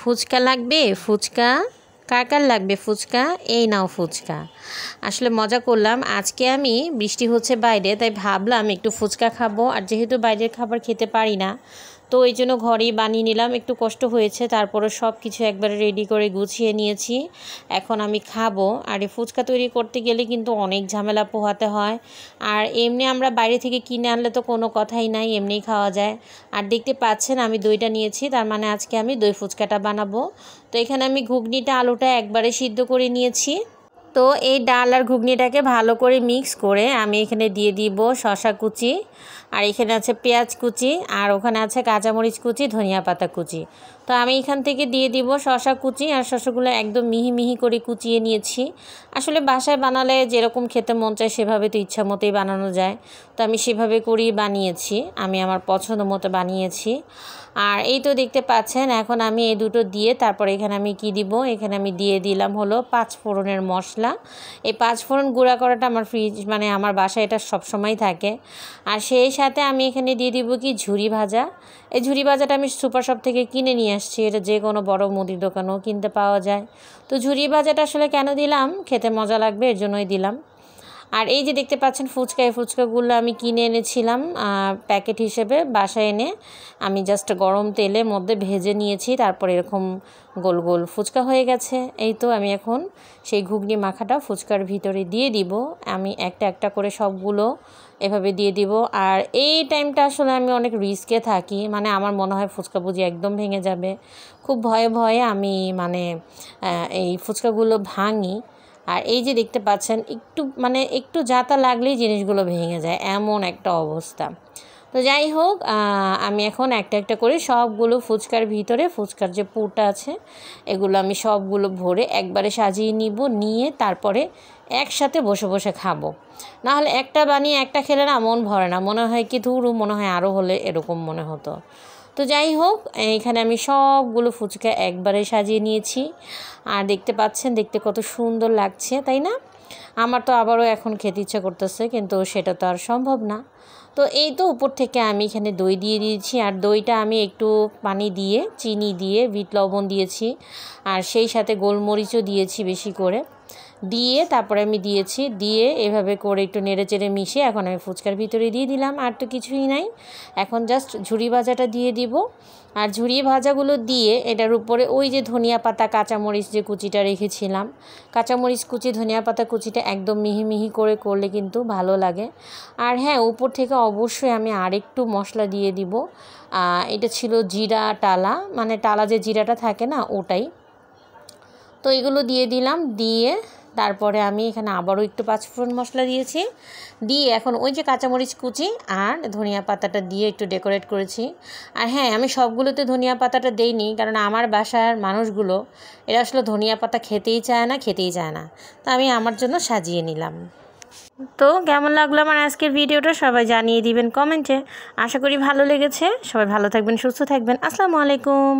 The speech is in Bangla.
ফুচকা লাগবে ফুচকা কার কার লাগবে ফুচকা এই নাও ফুচকা। আসলে মজা করলাম, আজকে আমি বৃষ্টি হচ্ছে বাইরে তাই ভাবলাম একটু ফুচকা খাবো, আর যেহেতু বাইরের খাবার খেতে পারি না তো এই জন্য ঘরেই বানিয়ে নিলাম। একটু কষ্ট হয়েছে, তারপরে সব কিছু একবারে রেডি করে গুছিয়ে নিয়েছি। এখন আমি খাবো। আর এই ফুচকা তৈরি করতে গেলে কিন্তু অনেক ঝামেলা পোহাতে হয়, আর এমনি আমরা বাইরে থেকে কিনে আনলে তো কোনো কথাই নাই, এমনিই খাওয়া যায়। আর দেখতে পাচ্ছেন আমি দইটা নিয়েছি, তার মানে আজকে আমি দই ফুচকাটা বানাবো। তো এখানে আমি ঘুগনিটা আলুটা একবারে সিদ্ধ করে নিয়েছি। তো এই ডাল আর ঘুগনিটাকে ভালো করে মিক্স করে আমি এখানে দিয়ে দিব শসা কুচি, আর এখানে আছে পেঁয়াজ কুচি, আর ওখানে আছে কাঁচামরিচ কুচি, ধনিয়া পাতা কুচি। তো আমি এখান থেকে দিয়ে দিব শসা কুচি, আর শসাগুলো একদম মিহি মিহি করে কুচিয়ে নিয়েছি। আসলে বাসায় বানালে যেরকম খেতে মন চায় সেভাবে তো ইচ্ছা মতোই বানানো যায়, তো আমি সেভাবে করেই বানিয়েছি, আমি আমার পছন্দ মতো বানিয়েছি। আর এই তো দেখতে পাচ্ছেন এখন আমি এই দুটো দিয়ে তারপরে এখানে আমি কি দিব, এখানে আমি দিয়ে দিলাম হলো 5 ফোড়নের মশলা। এই 5 ফোড়ন গুঁড়া করাটা আমার মানে আমার বাসায় এটা সবসময় থাকে। আর সেই সাথে আমি এখানে দিয়ে দিব কি ঝুরি ভাজা। এই ঝুরি ভাজাটা আমি সুপার শপ থেকে কিনে নিয়ে আসছি, এটা যে কোনো বড় মুদির দোকানেও কিনতে পাওয়া যায়। তো ঝুরি ভাজাটা আসলে কেন দিলাম, খেতে মজা লাগবে এর জন্যই দিলাম। আর এই যে দেখতে পাচ্ছেন ফুচকা, এই ফুচকাগুলো আমি কিনে এনেছিলাম প্যাকেট হিসেবে, বাসায় এনে আমি জাস্ট গরম তেলের মধ্যে ভেজে নিয়েছি, তারপর এরকম গোল গোল ফুচকা হয়ে গেছে। এই তো আমি এখন সেই ঘুগনি মাখাটা ফুচকার ভিতরে দিয়ে দিব, আমি একটা একটা করে সবগুলো এভাবে দিয়ে দিব। আর এই টাইমটা আসলে আমি অনেক রিস্কে থাকি, মানে আমার মনে হয় ফুচকা বুঝি একদম ভেঙে যাবে, খুব ভয়ে ভয়ে আমি মানে এই ফুচকাগুলো ভাঙি। আর এই যে দেখতে পাচ্ছেন একটু জাতা লাগলেই জিনিসগুলো ভেঙে যায়, এমন একটা অবস্থা। তো যাই হোক, আমি এখন একটা একটা করে সবগুলো ফুচকার ভিতরে, ফুচকার যে পুরটা আছে এগুলো আমি সবগুলো ভরে একবারে সাজিয়ে নিয়ে তারপরে একসাথে বসে বসে খাবো। নাহলে একটা বানিয়ে একটা খেলে না মন ভরে না, মনে হয় কি ধুরু, মনে হয় আরও হলে এরকম মনে হতো। তো যাই হোক, এখানে আমি সবগুলো ফুচকা একবারে সাজিয়ে নিয়েছি। আর দেখতে পাচ্ছেন দেখতে কত সুন্দর লাগছে, তাই না? আমার তো আবারও এখন খেতে ইচ্ছা করতেছে, কিন্তু সেটা তো আর সম্ভব না। তো এই তো উপর থেকে আমি এখানে দই দিয়ে দিয়েছি, আর দইটা আমি একটু পানি দিয়ে চিনি দিয়ে বিট লবণ দিয়েছি, আর সেই সাথে গোলমরিচও দিয়েছি বেশি করে, দিয়ে তারপরে আমি দিয়ে এভাবে করে একটু নেড়ে চেড়ে মিশিয়ে এখন আমি ফুচকার ভিতরে দিয়ে দিলাম। আর তো কিছুই নাই, এখন জাস্ট ঝুরি ভাজাটা দিয়ে দিব। আর ঝুরি ভাজাগুলো দিয়ে এটার উপরে ওই যে ধনিয়া পাতা কাঁচামরিচ যে কুচিটা রেখেছিলাম, কাঁচামরিচ কুচি ধনিয়া পাতা কুচিটা একদম মিহি মিহি করে করলে কিন্তু ভালো লাগে। আর হ্যাঁ, উপর থেকে অবশ্যই আমি আরেকটু মশলা দিয়ে দিব, এটা ছিল জিরা টালা, মানে টালা যে জিরাটা থাকে না ওটাই। তো এগুলো দিয়ে দিলাম, দিয়ে তারপরে আমি এখানে আবারও একটু 5 ফোড়ন মশলা দিয়েছি, দিয়ে এখন ওই যে কাঁচামরিচ কুচি আর ধনিয়া পাতাটা দিয়ে একটু ডেকোরেট করেছি। আর হ্যাঁ, আমি সবগুলোতে ধনিয়া পাতাটা দেইনি, কারণ আমার বাসার মানুষগুলো এরা আসলে ধনিয়া পাতা খেতেই চায় না, তো আমি আমার জন্য সাজিয়ে নিলাম। তো কেমন লাগলো আমার আজকের ভিডিওটা সবাই জানিয়ে দিবেন কমেন্টে। আশা করি ভালো লেগেছে। সবাই ভালো থাকবেন, সুস্থ থাকবেন। আসসালামু আলাইকুম।